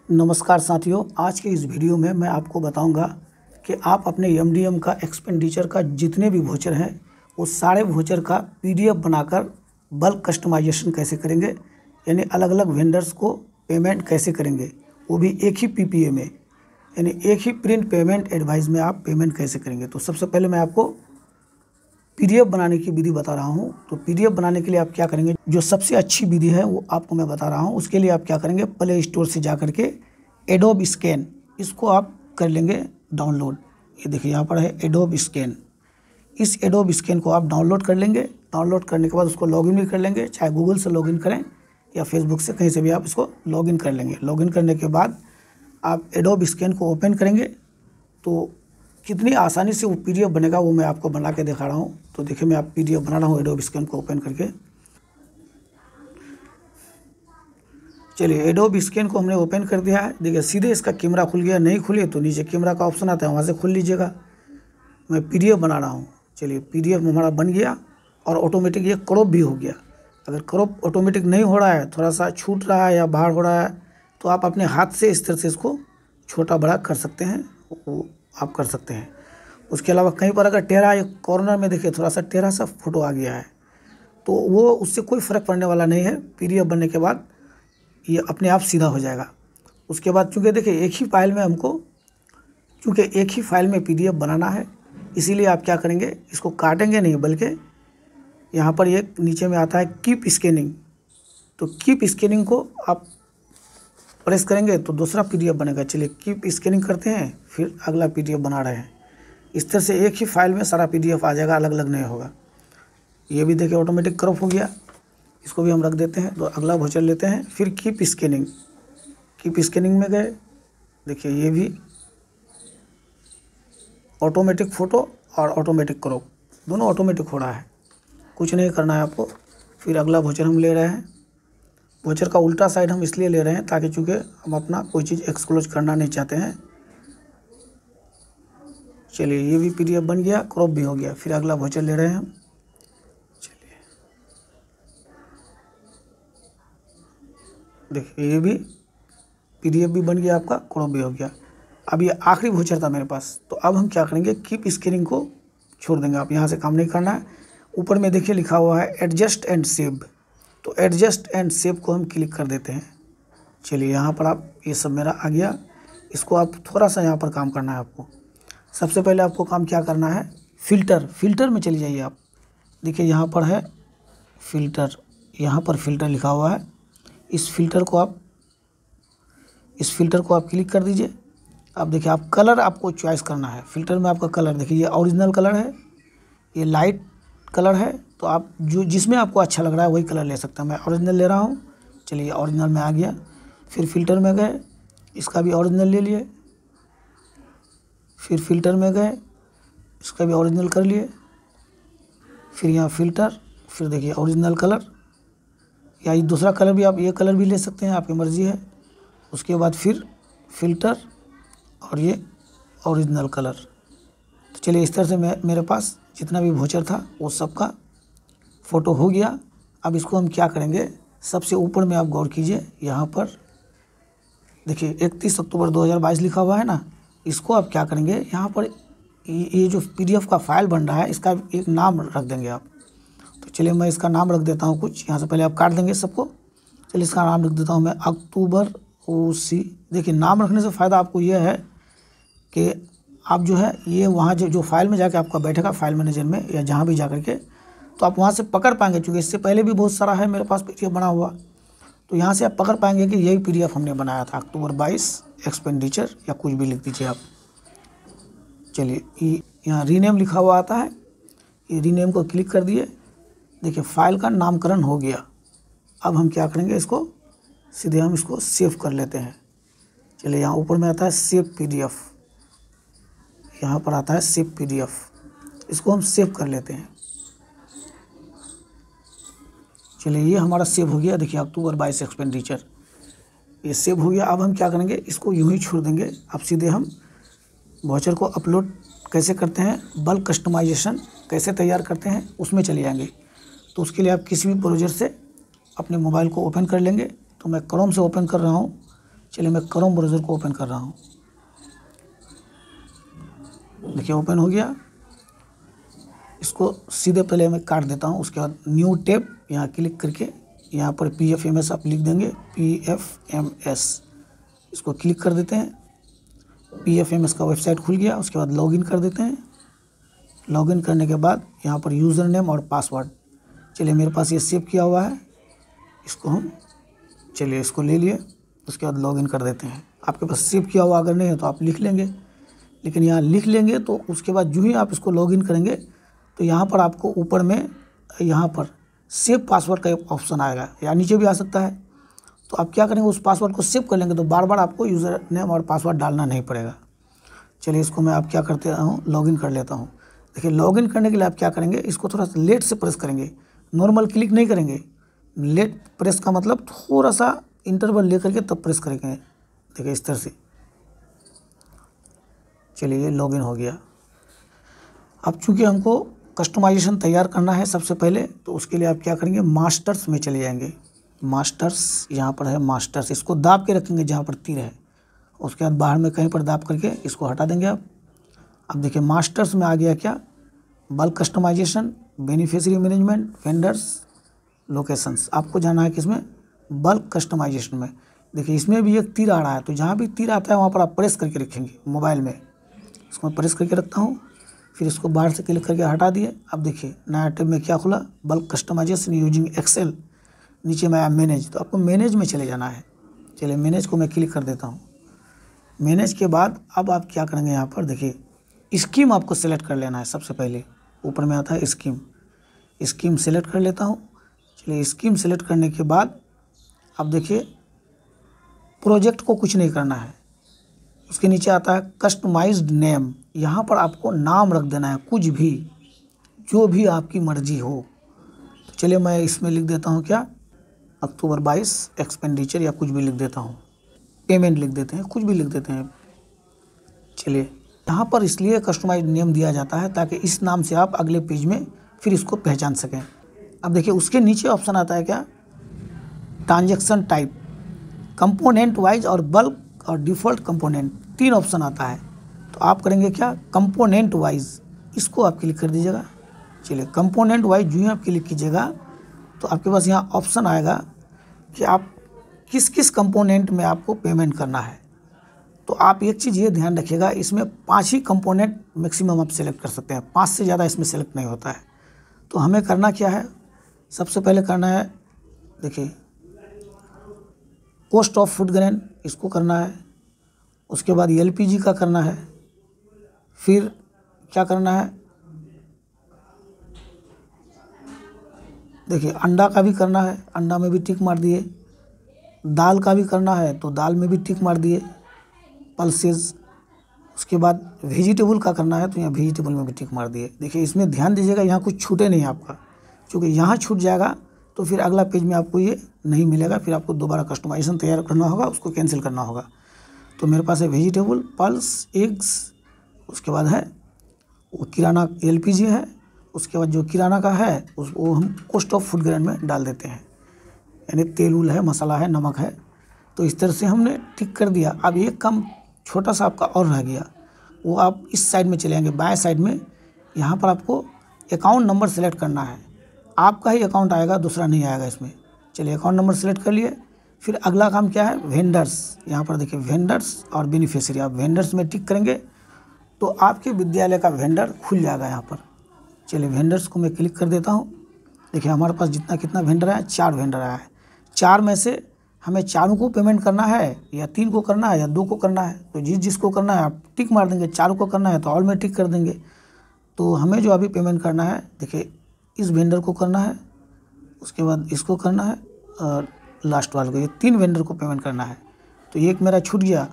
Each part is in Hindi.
नमस्कार साथियों, आज के इस वीडियो में मैं आपको बताऊंगा कि आप अपने एमडीएम का एक्सपेंडिचर का जितने भी वोचर हैं वो सारे वोचर का पीडीएफ बनाकर बल्क कस्टमाइजेशन कैसे करेंगे, यानी अलग अलग वेंडर्स को पेमेंट कैसे करेंगे, वो भी एक ही पीपीए में, यानी एक ही प्रिंट पेमेंट एडवाइस में आप पेमेंट कैसे करेंगे। तो सबसे पहले मैं आपको पीडीएफ बनाने की विधि बता रहा हूँ। तो पीडीएफ बनाने के लिए आप क्या करेंगे, जो सबसे अच्छी विधि है वो आपको मैं बता रहा हूँ। उसके लिए आप क्या करेंगे, प्ले स्टोर से जा करके एडोब स्कैन, इसको आप कर लेंगे डाउनलोड। ये देखिए यहाँ पर है एडोब स्कैन। इस एडोब स्कैन को आप डाउनलोड कर लेंगे। डाउनलोड करने के बाद उसको लॉगिन भी कर लेंगे, चाहे गूगल से लॉगिन करें या फेसबुक से, कहीं से भी आप इसको लॉगिन कर लेंगे। लॉगिन करने के बाद आप एडोब स्कैन को ओपन करेंगे तो कितनी आसानी से वो पीडीएफ बनेगा वो मैं आपको बना के दिखा रहा हूँ। तो देखिए मैं आप पीडीएफ बना रहा हूँ एडोब स्कैन को ओपन करके। चलिए एडोब स्कैन को हमने ओपन कर दिया है। देखिए सीधे इसका कैमरा खुल गया, नहीं खुले तो नीचे कैमरा का ऑप्शन आता है, वहाँ से खोल लीजिएगा। मैं पीडीएफ बना रहा हूँ। चलिए पीडीएफ हमारा बन गया और ऑटोमेटिक ये क्रॉप भी हो गया। अगर क्रॉप ऑटोमेटिक नहीं हो रहा है, थोड़ा सा छूट रहा है या बाहर हो रहा है, तो आप अपने हाथ से इस तरह से इसको छोटा बड़ा कर सकते हैं, वो आप कर सकते हैं। उसके अलावा कहीं पर अगर टेढ़ा, एक कॉर्नर में देखिए थोड़ा सा टेढ़ा सा फोटो आ गया है, तो वो उससे कोई फ़र्क पड़ने वाला नहीं है। पीडीएफ बनने के बाद ये अपने आप सीधा हो जाएगा। उसके बाद चूँकि देखिए एक ही फाइल में हमको, चूँकि एक ही फाइल में पीडीएफ बनाना है, इसीलिए आप क्या करेंगे, इसको काटेंगे नहीं, बल्कि यहाँ पर ये नीचे में आता है कीप स्कैनिंग। तो कीप स्कैनिंग को आप प्रेस करेंगे तो दूसरा पीडीएफ बनेगा। चलिए कीप स्कैनिंग करते हैं, फिर अगला पीडीएफ बना रहे हैं। इस तरह से एक ही फाइल में सारा पीडीएफ आ जाएगा, अलग अलग नहीं होगा। ये भी देखिए ऑटोमेटिक क्रॉप हो गया, इसको भी हम रख देते हैं। तो अगला वोचर लेते हैं, फिर कीप स्कैनिंग। कीप स्कैनिंग में गए, देखिए ये भी ऑटोमेटिक फ़ोटो और ऑटोमेटिक क्रॉप दोनों ऑटोमेटिक हो रहा है, कुछ नहीं करना है आपको। फिर अगला वोचर हम ले रहे हैं। वोचर का उल्टा साइड हम इसलिए ले रहे हैं ताकि चूँकि हम अपना कोई चीज़ एक्सक्लोज करना नहीं चाहते हैं। चलिए ये भी पीडीएफ बन गया, क्रॉप भी हो गया। फिर अगला वोचर ले रहे हैं हम। चलिए देखिए ये भी पीडीएफ भी बन गया आपका, क्रॉप भी हो गया। अब ये आखिरी वोचर था मेरे पास, तो अब हम क्या करेंगे, कीप स्कैनिंग को छोड़ देंगे। आप यहाँ से काम नहीं करना है। ऊपर में देखिए लिखा हुआ है एडजस्ट एंड सेव, तो एडजस्ट एंड सेव को हम क्लिक कर देते हैं। चलिए यहाँ पर आप, ये सब मेरा आ गया। इसको आप थोड़ा सा यहाँ पर काम करना है आपको। सबसे पहले आपको काम क्या करना है, फ़िल्टर में चले जाइए आप। देखिए यहाँ पर है फ़िल्टर, यहाँ पर फ़िल्टर लिखा हुआ है। इस फ़िल्टर को आप क्लिक कर दीजिए। अब देखिए आप कलर आपको चॉइस करना है। फ़िल्टर में आपका कलर देखिए, ये ओरिजिनल कलर है, ये लाइट कलर है। तो आप जो जिसमें आपको अच्छा लग रहा है वही कलर ले सकते हैं। मैं ओरिजिनल ले रहा हूँ। चलिए ओरिजिनल में आ गया। फिर फ़िल्टर में गए, इसका भी ओरिजिनल ले लिए। फिर फ़िल्टर में गए, इसका भी ओरिजिनल कर लिए। फिर यहाँ फ़िल्टर, फिर देखिए ओरिजिनल कलर, या ये दूसरा कलर भी, आप ये कलर भी ले सकते हैं, आपकी मर्ज़ी है। उसके बाद फिर फ़िल्टर और ये ओरिजिनल कलर। तो चलिए इस तरह से मेरे पास जितना भी वोचर था वो सबका फ़ोटो हो गया। अब इसको हम क्या करेंगे, सबसे ऊपर में आप गौर कीजिए, यहाँ पर देखिए 31 अक्टूबर 2022 लिखा हुआ है ना। इसको आप क्या करेंगे, यहाँ पर ये जो पीडीएफ का फाइल बन रहा है, इसका एक नाम रख देंगे आप। तो चलिए मैं इसका नाम रख देता हूँ कुछ, यहाँ से पहले आप काट देंगे सबको। चलिए इसका नाम रख देता हूँ मैं अक्टूबर OC। देखिए नाम रखने से फ़ायदा आपको ये है कि आप जो है ये वहाँ जो फाइल में जाके आपका बैठेगा, फाइल मैनेजर में या जहाँ भी जा कर के, तो आप वहाँ से पकड़ पाएंगे। क्योंकि इससे पहले भी बहुत सारा है मेरे पास पीडीएफ बना हुआ, तो यहाँ से आप पकड़ पाएंगे कि यही पीडीएफ हमने बनाया था, अक्टूबर 22 एक्सपेंडिचर, या कुछ भी लिख दीजिए आप। चलिए यहाँ रीनेम लिखा हुआ आता है, ये रीनेम को क्लिक कर दिए। देखिए फाइल का नामकरण हो गया। अब हम क्या करेंगे, इसको सीधे हम इसको सेव कर लेते हैं। चलिए यहाँ ऊपर में आता है सेव पीडीएफ, यहाँ पर आता है सेव पीडीएफ, इसको हम सेव कर लेते हैं। चलिए ये हमारा सेव हो गया। देखिए अक्टूबर 22 एक्सपेंडिचर, ये सेव हो गया। अब हम क्या करेंगे, इसको यूँ ही छोड़ देंगे। अब सीधे हम वोचर को अपलोड कैसे करते हैं, बल्क कस्टमाइजेशन कैसे तैयार करते हैं, उसमें चले जाएंगे। तो उसके लिए आप किसी भी ब्राउज़र से अपने मोबाइल को ओपन कर लेंगे। तो मैं क्रोम से ओपन कर रहा हूँ। चलिए मैं क्रोम ब्राउज़र को ओपन कर रहा हूँ। देखिए ओपन हो गया। इसको सीधे पहले मैं काट देता हूँ। उसके बाद न्यू टैब यहाँ क्लिक करके यहाँ पर PFMS आप लिख देंगे, PFMS इसको क्लिक कर देते हैं। PFMS का वेबसाइट खुल गया। उसके बाद लॉगिन कर देते हैं। लॉगिन करने के बाद यहाँ पर यूज़र नेम और पासवर्ड, चलिए मेरे पास ये सेव किया हुआ है, इसको हम चलिए इसको ले लिए। उसके बाद लॉगिन कर देते हैं। आपके पास सेव किया हुआ अगर नहीं है तो आप लिख लेंगे, लेकिन यहाँ लिख लेंगे तो उसके बाद जो ही आप इसको लॉगिन करेंगे तो यहाँ पर आपको ऊपर में यहाँ पर सेव पासवर्ड का एक ऑप्शन आएगा, या नीचे भी आ सकता है। तो आप क्या करेंगे, उस पासवर्ड को सेव कर लेंगे तो बार बार आपको यूज़र नेम और पासवर्ड डालना नहीं पड़ेगा। चलिए इसको मैं आप क्या करते हूँ, लॉगिन कर लेता हूँ। देखिए लॉगिन करने के लिए आप क्या करेंगे, इसको थोड़ा सा लेट से प्रेस करेंगे, नॉर्मल क्लिक नहीं करेंगे। लेट प्रेस का मतलब थोड़ा सा इंटरवल लेकर के तब प्रेस करेंगे। देखिए इस तरह से। चलिए ये लॉगिन हो गया। अब चूँकि हमको कस्टमाइजेशन तैयार करना है सबसे पहले, तो उसके लिए आप क्या करेंगे, मास्टर्स में चले जाएंगे। मास्टर्स यहाँ पर है, मास्टर्स इसको दाब के रखेंगे जहाँ पर तीर है। उसके बाद बाहर में कहीं पर दाब करके इसको हटा देंगे आप। अब देखिए मास्टर्स में आ गया क्या, bulk customisation, beneficiary management, vendors, locations. आपको जाना है किसमें, बल्क कस्टमाइजेशन में। देखिए इसमें भी एक तीर आ रहा है, तो जहाँ भी तीर आता है वहाँ पर आप प्रेस करके रखेंगे मोबाइल में। इसको मैं प्रेस करके रखता हूँ, फिर इसको बाहर से क्लिक करके हटा दिए। अब देखिए नया टैब में क्या खुला, बल्क कस्टमाइजेशन यूजिंग एक्सेल। नीचे में आया मैनेज, तो आपको मैनेज में चले जाना है। चलिए मैनेज को मैं क्लिक कर देता हूँ। मैनेज के बाद अब आप क्या करेंगे, यहाँ पर देखिए स्कीम आपको सेलेक्ट कर लेना है। सबसे पहले ऊपर में आता है स्कीम, स्कीम सेलेक्ट कर लेता हूँ। चलिए स्कीम सेलेक्ट करने के बाद अब देखिए प्रोजेक्ट को कुछ नहीं करना है। उसके नीचे आता है कस्टमाइज्ड नेम, यहाँ पर आपको नाम रख देना है, कुछ भी जो भी आपकी मर्जी हो। तो चलिए मैं इसमें लिख देता हूँ क्या, अक्टूबर 22 एक्सपेंडिचर, या कुछ भी लिख देता हूँ, पेमेंट लिख देते हैं, कुछ भी लिख देते हैं। चलिए यहाँ पर इसलिए कस्टमाइज्ड नेम दिया जाता है ताकि इस नाम से आप अगले पेज में फिर इसको पहचान सकें। अब देखिए उसके नीचे ऑप्शन आता है क्या, ट्रांजैक्शन टाइप, कंपोनेंट वाइज और बल्क और डिफ़ॉल्ट कंपोनेंट, 3 ऑप्शन आता है। तो आप करेंगे क्या, कंपोनेंट वाइज, इसको आप क्लिक कर दीजिएगा। चलिए कंपोनेंट वाइज जो ही आप क्लिक कीजिएगा तो आपके पास यहाँ ऑप्शन आएगा कि आप किस किस कंपोनेंट में आपको पेमेंट करना है। तो आप एक चीज़ ये ध्यान रखिएगा, इसमें 5 ही कंपोनेंट मैक्सिमम आप सेलेक्ट कर सकते हैं, 5 से ज़्यादा इसमें सेलेक्ट नहीं होता है। तो हमें करना क्या है, सबसे पहले करना है देखिए कॉस्ट ऑफ फूड ग्रेन, इसको करना है। उसके बाद LPG का करना है। फिर क्या करना है, देखिए अंडा का भी करना है, अंडा में भी टिक मार दिए। दाल का भी करना है तो दाल में भी टिक मार दिए, पल्सेस। उसके बाद वेजिटेबल का करना है तो यहाँ वेजिटेबल में भी टिक मार दिए। देखिए इसमें ध्यान दीजिएगा, यहाँ कुछ छूटे नहीं आपका, क्योंकि यहाँ छूट जाएगा तो फिर अगला पेज में आपको ये नहीं मिलेगा, फिर आपको दोबारा कस्टमाइजेशन तैयार करना होगा, उसको कैंसिल करना होगा। तो मेरे पास है वेजिटेबल, पल्स, एग्स, उसके बाद है वो किराना LPG है। उसके बाद जो किराना का है वो हम कॉस्ट ऑफ फूड ग्रेन में डाल देते हैं, यानी तेल उल है, मसाला है, नमक है। तो इस तरह से हमने टिक कर दिया। अब एक काम छोटा सा आपका और रह गया, वो आप इस साइड में चले जाएंगे, बाएं साइड में। यहाँ पर आपको अकाउंट नंबर सेलेक्ट करना है, आपका ही अकाउंट आएगा, दूसरा नहीं आएगा इसमें। चलिए अकाउंट नंबर सेलेक्ट कर लिए। फिर अगला काम क्या है, वेंडर्स। यहाँ पर देखिए वेंडर्स और बेनिफिशियरी, आप वेंडर्स में टिक करेंगे तो आपके विद्यालय का वेंडर खुल जाएगा यहाँ पर। चलिए वेंडर्स को मैं क्लिक कर देता हूँ। देखिए हमारे पास कितना वेंडर है, 4 वेंडर आया है। 4 में से हमें 4 को पेमेंट करना है, या 3 को करना है, या 2 को करना है। तो जिसको करना है आप टिक मार देंगे, 4 को करना है तो ऑल में टिक कर देंगे। तो हमें जो अभी पेमेंट करना है, देखिए इस वेंडर को करना है, उसके बाद इसको करना है, और लास्ट वाले को, ये 3 वेंडर को पेमेंट करना है। तो एक मेरा छूट गया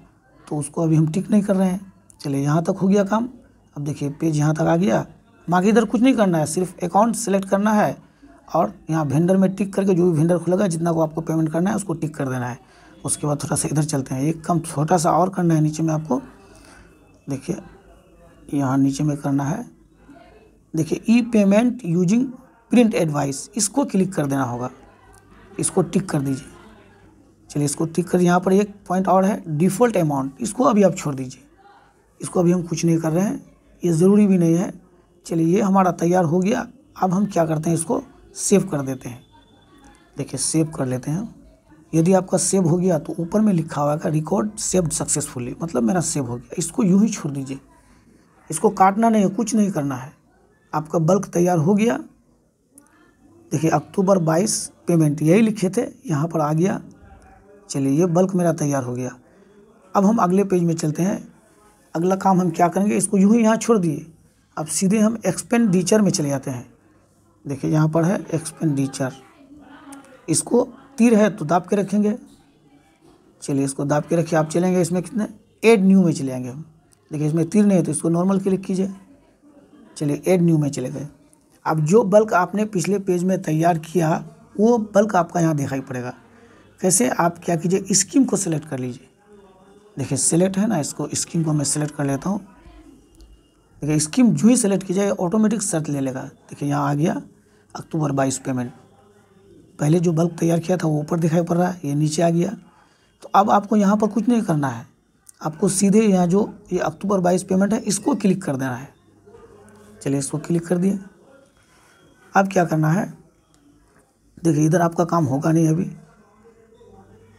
तो उसको अभी हम टिक नहीं कर रहे हैं। चलिए यहाँ तक हो गया काम। अब देखिए पेज यहाँ तक आ गया, बाकी इधर कुछ नहीं करना है, सिर्फ अकाउंट सेलेक्ट करना है और यहाँ वेंडर में टिक करके जो भी वेंडर खुलेगा, जितना को आपको पेमेंट करना है उसको टिक कर देना है। उसके बाद थोड़ा सा इधर चलते हैं, एक काम छोटा सा और करना है नीचे में आपको। देखिए यहाँ नीचे में करना है, देखिए ई पेमेंट यूजिंग प्रिंट एडवाइस, इसको क्लिक कर देना होगा, इसको टिक कर दीजिए। चलिए इसको टिक कर, यहाँ पर एक पॉइंट और है डिफ़ॉल्ट अमाउंट, इसको अभी आप छोड़ दीजिए, इसको अभी हम कुछ नहीं कर रहे हैं, ये ज़रूरी भी नहीं है। चलिए ये हमारा तैयार हो गया। अब हम क्या करते हैं, इसको सेव कर देते हैं। देखिए सेव कर लेते हैं। यदि आपका सेव हो गया तो ऊपर में लिखा हुआ है रिकॉर्ड सेव्ड सक्सेसफुली, मतलब मेरा सेव हो गया। इसको यूँ ही छोड़ दीजिए, इसको काटना नहीं है, कुछ नहीं करना है। आपका बल्क तैयार हो गया। देखिए अक्टूबर 22 पेमेंट यही लिखे थे, यहाँ पर आ गया। चलिए ये बल्क मेरा तैयार हो गया। अब हम अगले पेज में चलते हैं। अगला काम हम क्या करेंगे, इसको यूँ ही यहाँ छोड़ दिए। अब सीधे हम एक्सपेंडिचर में चले जाते हैं। देखिए यहाँ पर है एक्सपेंडिचर, इसको तीर है तो दाब के रखेंगे। चलिए इसको दाब के रखिए। आप चलेंगे इसमें कितने, ऐड न्यू में चले जाएंगे हम। देखिए इसमें तीर नहीं है तो इसको नॉर्मल क्लिक कीजिए। चलिए ऐड न्यू में चले गए। अब जो बल्क आपने पिछले पेज में तैयार किया वो बल्क आपका यहाँ दिखाई पड़ेगा। कैसे, आप क्या कीजिए, स्कीम को सिलेक्ट कर लीजिए। देखिए सेलेक्ट है ना, इसको स्कीम को मैं सेलेक्ट कर लेता हूँ। देखिए स्कीम जो ही सेलेक्ट की जाए ऑटोमेटिक सर्च ले लेगा। देखिए यहाँ आ गया अक्टूबर 22 पेमेंट। पहले जो बल्क तैयार किया था वो ऊपर दिखाई पड़ रहा है, ये नीचे आ गया। तो अब आपको यहाँ पर कुछ नहीं करना है, आपको सीधे यहाँ जो ये अक्टूबर 22 पेमेंट है इसको क्लिक कर देना है। चलिए इसको क्लिक कर दिए। अब क्या करना है, देखिए इधर आपका काम होगा नहीं अभी।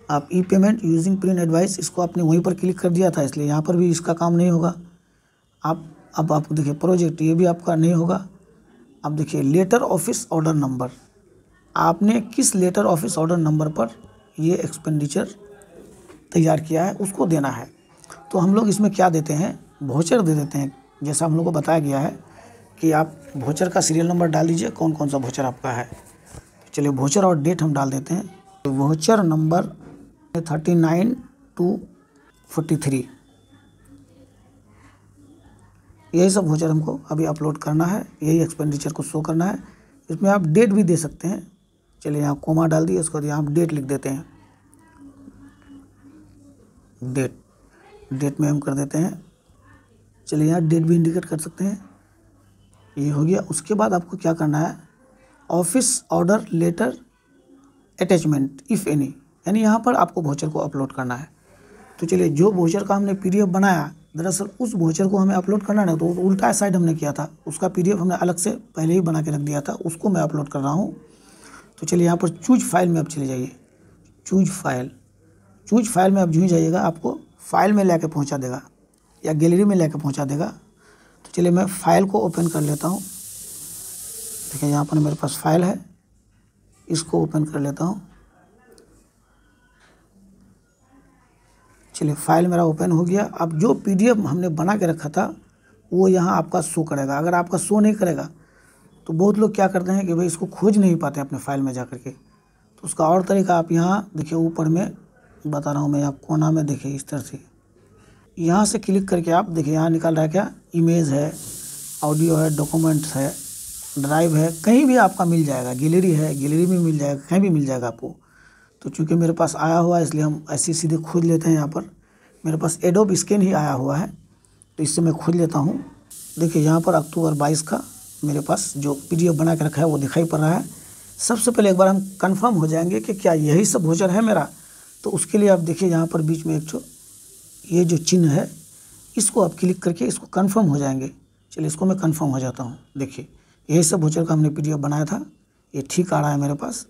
आप ई पेमेंट यूजिंग प्रिंट एडवाइस, इसको आपने वहीं पर क्लिक कर दिया था, इसलिए यहाँ पर भी इसका काम नहीं होगा। अब आपको देखिए प्रोजेक्ट, ये भी आपका नहीं होगा। अब देखिए लेटर ऑफिस ऑर्डर नंबर, आपने किस लेटर ऑफिस ऑर्डर नंबर पर ये एक्सपेंडिचर तैयार किया है उसको देना है। तो हम लोग इसमें क्या देते हैं, वोचर दे देते हैं। जैसा हम लोग को बताया गया है कि आप वोचर का सीरियल नंबर डाल दीजिए, कौन कौन सा वोचर आपका है। चलिए वोचर और डेट हम डाल देते हैं। वोचर नंबर 39/2/43, यही सब वोचर हमको अभी अपलोड करना है, यही एक्सपेंडिचर को शो करना है। इसमें आप डेट भी दे सकते हैं। चलिए यहाँ कोमा डाल दिए, उसके बाद यहाँ डेट लिख देते हैं। डेट में हम कर देते हैं। चलिए यहाँ डेट भी इंडिकेट कर सकते हैं। ये हो गया। उसके बाद आपको क्या करना है, office order letter attachment if any, यानी यहाँ पर आपको वोचर को अपलोड करना है। तो चलिए जो वोचर का हमने PDF बनाया, दरअसल उस वोचर को हमें अपलोड करना है, तो उल्टा साइड हमने किया था, उसका PDF हमने अलग से पहले ही बना के रख दिया था, उसको मैं अपलोड कर रहा हूँ। तो चलिए यहाँ पर चूज फाइल में आप चले जाइए। चूज फाइल में आप जो ही जाइएगा आपको फाइल में लेके पहुँचा देगा या गैलरी में लेके पहुँचा देगा। तो चलिए मैं फ़ाइल को ओपन कर लेता हूँ। देखिए यहाँ पर मेरे पास फाइल है, इसको ओपन कर लेता हूँ। चलिए फाइल मेरा ओपन हो गया। अब जो PDF हमने बना के रखा था वो यहाँ आपका शो करेगा। अगर आपका शो नहीं करेगा तो बहुत लोग क्या करते हैं कि भाई इसको खोज नहीं पाते अपने फाइल में जा कर के। तो उसका और तरीका, आप यहाँ देखिए ऊपर में बता रहा हूँ मैं, आप कोना में देखिए इस तरह से यहाँ से क्लिक करके आप देखिए यहाँ निकल रहा है क्या, इमेज है, ऑडियो है, डॉक्यूमेंट्स है, ड्राइव है, कहीं भी आपका मिल जाएगा। गैलरी है, गैलरी में मिल जाएगा, कहीं भी मिल जाएगा आपको। तो चूँकि मेरे पास आया हुआ है इसलिए हम ऐसे सीधे खोज लेते हैं। यहाँ पर मेरे पास एडोब स्कैन ही आया हुआ है तो इससे मैं खोज लेता हूँ। देखिए यहाँ पर अक्टूबर 22 का मेरे पास जो PDF बना के रखा है वो दिखाई पड़ रहा है। सबसे पहले एक बार हम कंफर्म हो जाएंगे कि क्या यही सब वोचर है मेरा। तो उसके लिए आप देखिए यहाँ पर बीच में एक ये जो चिन्ह है इसको आप क्लिक करके इसको कंफर्म हो जाएंगे। चलिए इसको मैं कंफर्म हो जाता हूँ। देखिए यही सब वोचर का हमने PDF बनाया था, ये ठीक आ रहा है मेरे पास।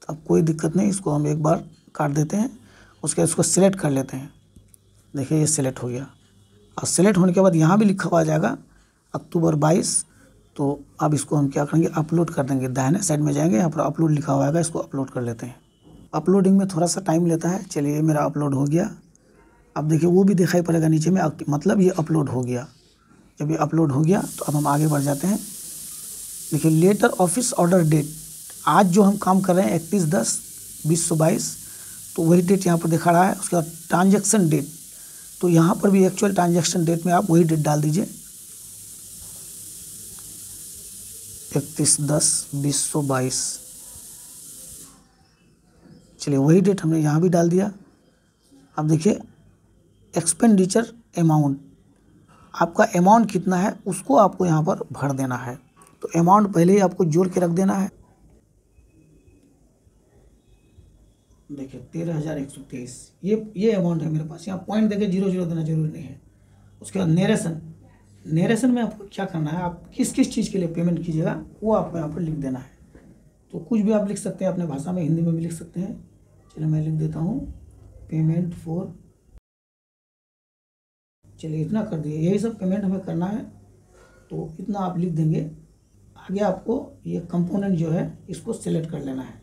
तो अब कोई दिक्कत नहीं, इसको हम एक बार काट देते हैं। उसके बाद इसको सिलेक्ट कर लेते हैं। देखिए ये सिलेक्ट हो गया। और सिलेक्ट होने के बाद यहाँ भी लिखा हुआ आ जाएगा अक्टूबर 22। तो अब इसको हम क्या करेंगे, अपलोड कर देंगे। दाहिने साइड में जाएंगे, यहाँ पर अपलोड लिखा हुआ है, इसको अपलोड कर लेते हैं। अपलोडिंग में थोड़ा सा टाइम लेता है। चलिए ये मेरा अपलोड हो गया। अब देखिए वो भी दिखाई पड़ेगा नीचे में, मतलब ये अपलोड हो गया। जब ये अपलोड हो गया तो अब हम आगे बढ़ जाते हैं। देखिए लेटर ऑफिस ऑर्डर डेट, आज जो हम काम कर रहे हैं 31/10/2022, तो वही डेट यहाँ पर दिखा रहा है। उसके बाद ट्रांजैक्शन डेट, तो यहाँ पर भी एक्चुअल ट्रांजैक्शन डेट में आप वही डेट डाल दीजिए, 31/10/2022। चलिए वही डेट हमने यहाँ भी डाल दिया। अब देखिए एक्सपेंडिचर अमाउंट, आपका अमाउंट कितना है उसको आपको यहाँ पर भर देना है। तो अमाउंट पहले ही आपको जोड़ के रख देना है। देखिए 13,123 ये अमाउंट है मेरे पास। यहाँ पॉइंट देके 00 देना जरूरी नहीं है। उसके बाद नेरेशन में आपको क्या करना है, आप किस किस चीज़ के लिए पेमेंट कीजिएगा वो आपको यहाँ पर लिख देना है। तो कुछ भी आप लिख सकते हैं अपने भाषा में, हिंदी में भी लिख सकते हैं। चलिए मैं लिख देता हूँ पेमेंट फॉर, चलिए इतना कर दिए, यही सब पेमेंट हमें करना है तो इतना आप लिख देंगे। आगे आपको ये कंपोनेंट जो है इसको सिलेक्ट कर लेना है।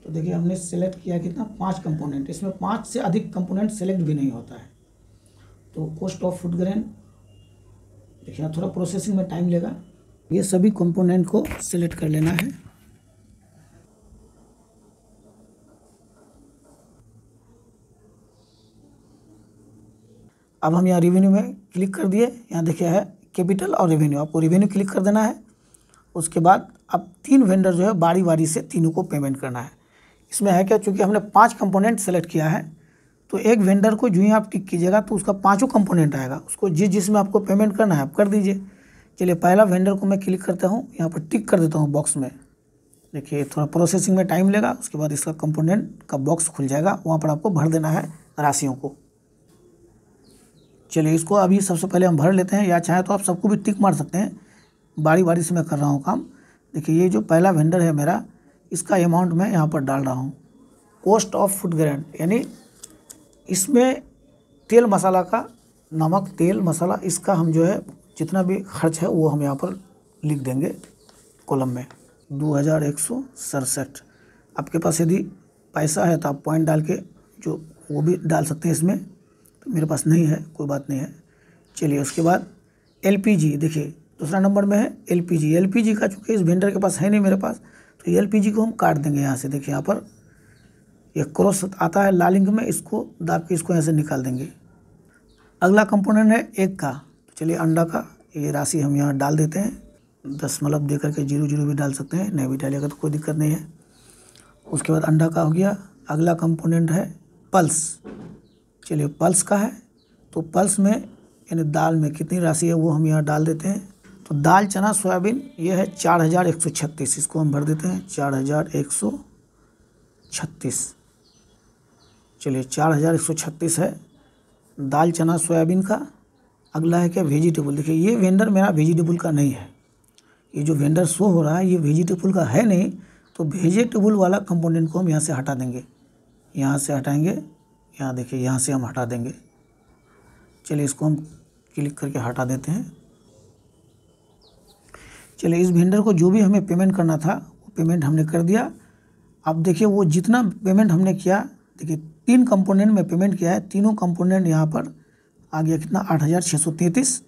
तो देखिए हमने सेलेक्ट किया कितना, 5 कंपोनेंट। इसमें 5 से अधिक कंपोनेंट सेलेक्ट भी नहीं होता है। तो कॉस्ट ऑफ फूड ग्रेन, देखिए थोड़ा प्रोसेसिंग में टाइम लेगा। ये सभी कंपोनेंट को सिलेक्ट कर लेना है। अब हम यहाँ रेवेन्यू में क्लिक कर दिए, यहाँ देखिए है कैपिटल और रेवेन्यू, आपको रेवेन्यू क्लिक कर देना है। उसके बाद अब 3 वेंडर जो है बारी बारी से तीनों को पेमेंट करना है। इसमें है क्या, चूँकि हमने 5 कंपोनेंट सेलेक्ट किया है तो एक वेंडर को जो ही आप टिक कीजिएगा तो उसका 5 कंपोनेंट आएगा, उसको जिसमें आपको पेमेंट करना है आप कर दीजिए। चलिए पहला वेंडर को मैं क्लिक करता हूँ, यहाँ पर टिक कर देता हूँ बॉक्स में। देखिए थोड़ा प्रोसेसिंग में टाइम लेगा, उसके बाद इसका कंपोनेंट का बॉक्स खुल जाएगा, वहाँ पर आपको भर देना है राशियों को। चलिए इसको अभी सबसे पहले हम भर लेते हैं, या चाहे तो आप सबको भी टिक मार सकते हैं, बारी बारी से मैं कर रहा हूँ काम। देखिए ये जो पहला वेंडर है मेरा, इसका अमाउंट मैं यहाँ पर डाल रहा हूँ। कॉस्ट ऑफ फूड ग्रेन, यानी इसमें तेल मसाला का, नमक तेल मसाला, इसका हम जो है जितना भी खर्च है वो हम यहाँ पर लिख देंगे कॉलम में 2167। आपके पास यदि पैसा है तो आप पॉइंट डाल के जो वो भी डाल सकते हैं इसमें, तो मेरे पास नहीं है, कोई बात नहीं है। चलिए उसके बाद LPG, देखिए दूसरा नंबर में है LPG का चूँकि इस वेंडर के पास है नहीं मेरे पास, तो LPG को हम काट देंगे यहाँ से। देखिए यहाँ पर ये क्रॉस आता है लाल इंक में, इसको दाब के इसको यहाँ से निकाल देंगे। अगला कंपोनेंट है एग का, तो चलिए अंडा का ये राशि हम यहाँ डाल देते हैं। 10 दे करके 00 भी डाल सकते हैं, नहीं भी डालेगा तो कोई दिक्कत नहीं है। उसके बाद अंडा का हो गया। अगला कंपोनेंट है पल्स, चलिए पल्स का है, तो पल्स में यानी दाल में कितनी राशि है वो हम यहाँ डाल देते हैं। तो दाल चना सोयाबीन ये है 4136, इसको हम भर देते हैं 4136। चलिए 4136 है दाल चना सोयाबीन का। अगला है क्या, वेजिटेबल। देखिए ये वेंडर मेरा वेजिटेबल का नहीं है, ये जो वेंडर शो हो रहा है ये वेजिटेबल का है नहीं, तो वेजिटेबल वाला कंपोनेंट को हम यहाँ से हटा देंगे, यहाँ से हटाएंगे, यहाँ देखिए यहाँ से हम हटा देंगे। चलिए इसको हम क्लिक करके हटा देते हैं। चलिए इस वेंडर को जो भी हमें पेमेंट करना था वो पेमेंट हमने कर दिया। अब देखिए वो जितना पेमेंट हमने किया, देखिए 3 कंपोनेंट में पेमेंट किया है, तीनों कंपोनेंट यहाँ पर आ गया कितना 8633।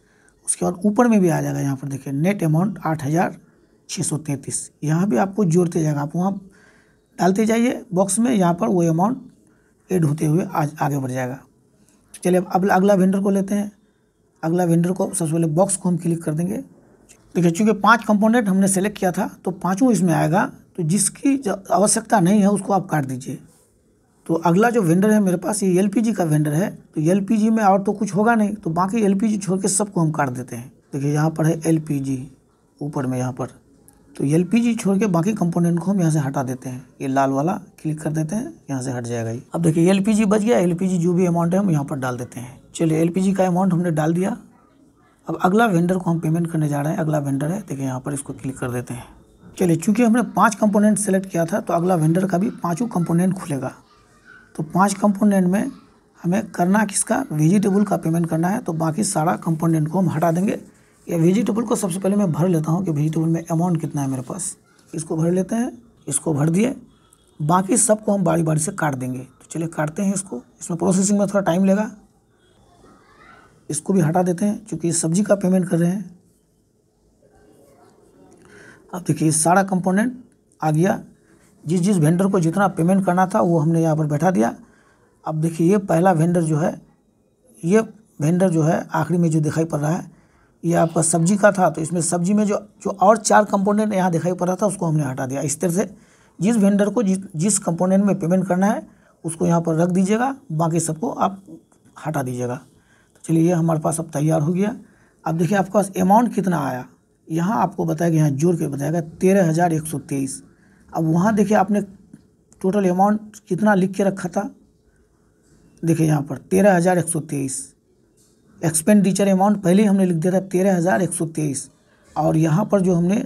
उसके बाद ऊपर में भी आ जाएगा, यहाँ पर देखिए नेट अमाउंट 8633। यहाँ भी आपको जोड़ते जाएगा, आप वहाँ डालते जाइए बॉक्स में, यहाँ पर वो अमाउंट ऐड होते हुए आज आगे बढ़ जाएगा। चलिए अब अगला वेंडर को लेते हैं। अगला वेंडर को सबसे पहले बॉक्स को हम क्लिक कर देंगे। देखिए चूँकि 5 कंपोनेंट हमने सेलेक्ट किया था तो 5 इसमें आएगा, तो जिसकी आवश्यकता नहीं है उसको आप काट दीजिए। तो अगला जो वेंडर है मेरे पास ये LPG का वेंडर है, तो LPG में और तो कुछ होगा नहीं, तो बाकी LPG छोड़ के सबको हम काट देते हैं। देखिए यहाँ पर है LPG ऊपर में यहाँ पर, तो LPG छोड़ के बाकी कंपोनेंट को हम यहाँ से हटा देते हैं। ये लाल वाला क्लिक कर देते हैं, यहाँ से हट जाएगा ये। अब देखिए LPG बच गया, LPG जो भी अमाउंट है हम यहाँ पर डाल देते हैं। चलिए LPG का अमाउंट हमने डाल दिया। अब अगला वेंडर को हम पेमेंट करने जा रहे हैं। अगला वेंडर है, देखिए यहाँ पर इसको क्लिक कर देते हैं। चलिए चूँकि हमने 5 कंपोनेंट सेलेक्ट किया था तो अगला वेंडर का भी 5 कंपोनेंट खुलेगा। तो 5 कंपोनेंट में हमें करना किसका, वेजिटेबल का पेमेंट करना है, तो बाकी सारा कंपोनेंट को हम हटा देंगे। या वेजिटेबल को सबसे पहले मैं भर लेता हूँ कि वेजिटेबल में अमाउंट कितना है मेरे पास, इसको भर लेते हैं। इसको भर दिए, बाकी सबको हम बारी बारी से काट देंगे। तो चलिए काटते हैं इसको, इसमें प्रोसेसिंग में थोड़ा टाइम लेगा। इसको भी हटा देते हैं क्योंकि सब्जी का पेमेंट कर रहे हैं। अब देखिए सारा कंपोनेंट आ गया, जिस वेंडर को जितना पेमेंट करना था वो हमने यहाँ पर बैठा दिया। अब देखिए ये पहला वेंडर जो है, ये वेंडर जो है आखिरी में जो दिखाई पड़ रहा है ये आपका सब्जी का था, तो इसमें सब्जी में जो और 4 कंपोनेंट यहाँ दिखाई पड़ रहा था उसको हमने हटा दिया। इस तरह से जिस वेंडर को जिस कंपोनेंट में पेमेंट करना है उसको यहाँ पर रख दीजिएगा, बाकी सबको आप हटा दीजिएगा। तो चलिए ये हमारे पास अब तैयार हो गया। अब देखिए आपके पास अमाउंट कितना आया, यहाँ आपको बताया कि यहाँ जोड़ के बताएगा 13,123। अब वहाँ देखिए आपने टोटल अमाउंट कितना लिख के रखा था, देखिए यहाँ पर 13,123। एक्सपेंडिचर अमाउंट पहले ही हमने लिख दिया था 13,123, और यहाँ पर जो हमने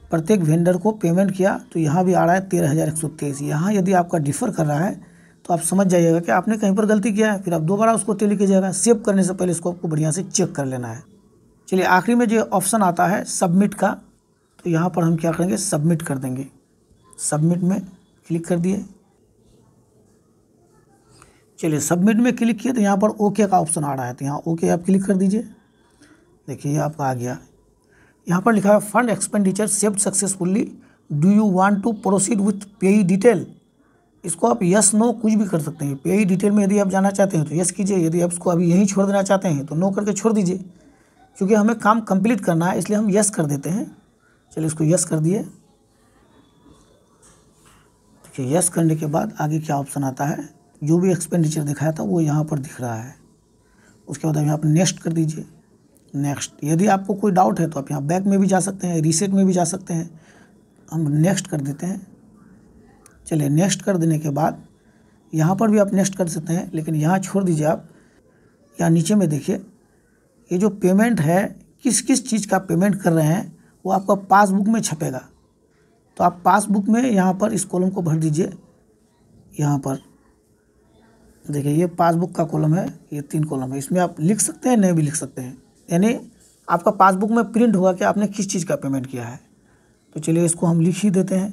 प्रत्येक वेंडर को पेमेंट किया तो यहाँ भी आ रहा है 13,123। यहाँ यदि आपका डिफ़र कर रहा है तो आप समझ जाइएगा कि आपने कहीं पर गलती किया है, फिर आप दोबारा उसको टैली कीजिएगा। सेव करने से पहले इसको आपको बढ़िया से चेक कर लेना है। चलिए आखिरी में जो ऑप्शन आता है सबमिट का, तो यहाँ पर हम क्या करेंगे, सबमिट कर देंगे। सबमिट में क्लिक कर दिए। चलिए सबमिट में क्लिक किए तो यहाँ पर ओके का ऑप्शन आ रहा है, तो यहाँ ओके आप क्लिक कर दीजिए। देखिए ये आपका आ गया। यहाँ पर लिखा है fund expenditure saved successfully, do you want to proceed with payee detail. इसको आप यस नो कुछ भी कर सकते हैं। पेई डिटेल में यदि आप जाना चाहते हैं तो यस कीजिए, यदि आप इसको अभी यहीं छोड़ देना चाहते हैं तो नो करके छोड़ दीजिए, क्योंकि हमें काम कंप्लीट करना है इसलिए हम यस कर देते हैं। चलिए इसको यस कर दिए। देखिए यस करने के बाद आगे क्या ऑप्शन आता है, जो भी एक्सपेंडिचर दिखाया था वो यहाँ पर दिख रहा है। उसके बाद आप यहाँ पर नेक्स्ट कर दीजिए। नेक्स्ट, यदि आपको कोई डाउट है तो आप यहाँ बैक में भी जा सकते हैं, रीसेट में भी जा सकते हैं। हम नेक्स्ट कर देते हैं। चलिए नेक्स्ट कर देने के बाद यहाँ पर भी आप नेक्स्ट कर सकते हैं, लेकिन यहाँ छोड़ दीजिए आप। यहाँ नीचे में देखिए ये जो पेमेंट है, किस किस चीज़ का पेमेंट कर रहे हैं वो आपका पासबुक में छपेगा। तो आप पासबुक में यहाँ पर इस कॉलम को भर दीजिए। यहाँ पर देखिए ये पासबुक का कॉलम है, ये 3 कॉलम है, इसमें आप लिख सकते हैं, नहीं भी लिख सकते हैं। यानी आपका पासबुक में प्रिंट होगा कि आपने किस चीज़ का पेमेंट किया है। तो चलिए इसको हम लिख ही देते हैं।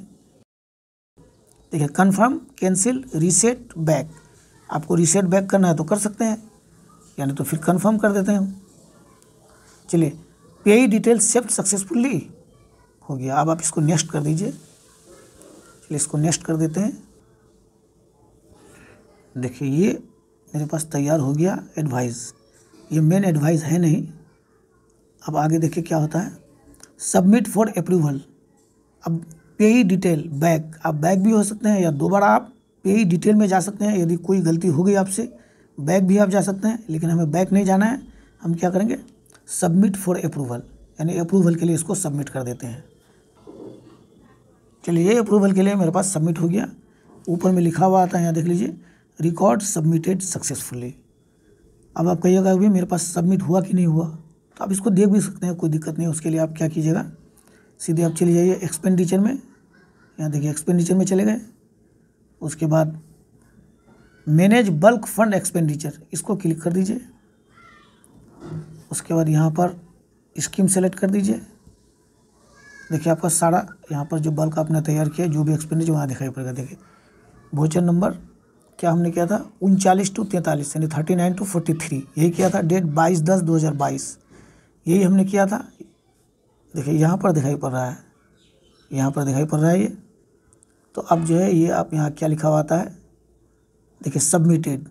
देखिए कन्फर्म, कैंसिल, रीसेट, बैक। आपको रीसेट बैक करना है तो कर सकते हैं, यानी तो फिर कन्फर्म कर देते हैं हम। चलिए पेई डिटेल सेव्ड सक्सेसफुली हो गया। अब आप इसको नेक्स्ट कर दीजिए। चलिए इसको नेक्स्ट कर देते हैं। देखिए ये मेरे पास तैयार हो गया एडवाइस। ये मेन एडवाइस है नहीं। अब आगे देखिए क्या होता है, सबमिट फॉर अप्रूवल। अब पेई डिटेल बैक, आप बैक भी हो सकते हैं या दोबारा आप पेई डिटेल में जा सकते हैं। यदि कोई गलती हो गई आपसे, बैक भी आप जा सकते हैं, लेकिन हमें बैक नहीं जाना है। हम क्या करेंगे, सबमिट फॉर अप्रूवल, यानी अप्रूवल के लिए इसको सबमिट कर देते हैं। चलिए ये अप्रूवल के लिए मेरे पास सबमिट हो गया। ऊपर में लिखा हुआ आता है, यहाँ देख लीजिए, रिकॉर्ड सबमिटेड सक्सेसफुली। अब आप कहिएगा भी मेरे पास सबमिट हुआ कि नहीं हुआ, तो आप इसको देख भी सकते हैं, कोई दिक्कत नहीं। उसके लिए आप क्या कीजिएगा, सीधे आप चले जाइए एक्सपेंडिचर में। यहाँ देखिए एक्सपेंडिचर में चले गए। उसके बाद मैनेज बल्क फंड एक्सपेंडिचर, इसको क्लिक कर दीजिए। उसके बाद यहाँ पर स्कीम सेलेक्ट कर दीजिए। देखिए आपका सारा यहाँ पर जो बल्क आपने तैयार किया, जो भी एक्सपेंडिचर वहाँ दिखाई पड़ेगा। देखिए वोचर नंबर क्या हमने किया था, 39 to 43, यानी 39 to 43, यही किया था। डेट 22/10/2022, यही हमने किया था। देखिए यहाँ पर दिखाई पड़ रहा है, यहाँ पर दिखाई पड़ रहा है ये। तो अब जो है ये आप यहाँ क्या लिखा हुआ आता है, देखिए सबमिटेड।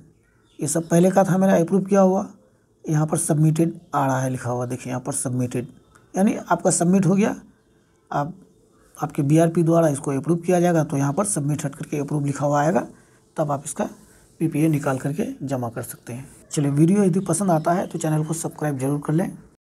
ये सब पहले का था मेरा अप्रूव किया हुआ, यहाँ पर सबमिटेड आ रहा है लिखा हुआ। देखिए यहाँ पर सबमिटेड, यानी आपका सबमिट हो गया। आप आपके BRP द्वारा इसको अप्रूव किया जाएगा, तो यहाँ पर सबमिट हट करके अप्रूव लिखा हुआ आएगा, तब आप इसका PPA निकाल करके जमा कर सकते हैं। चलिए वीडियो यदि पसंद आता है तो चैनल को सब्सक्राइब जरूर कर लें।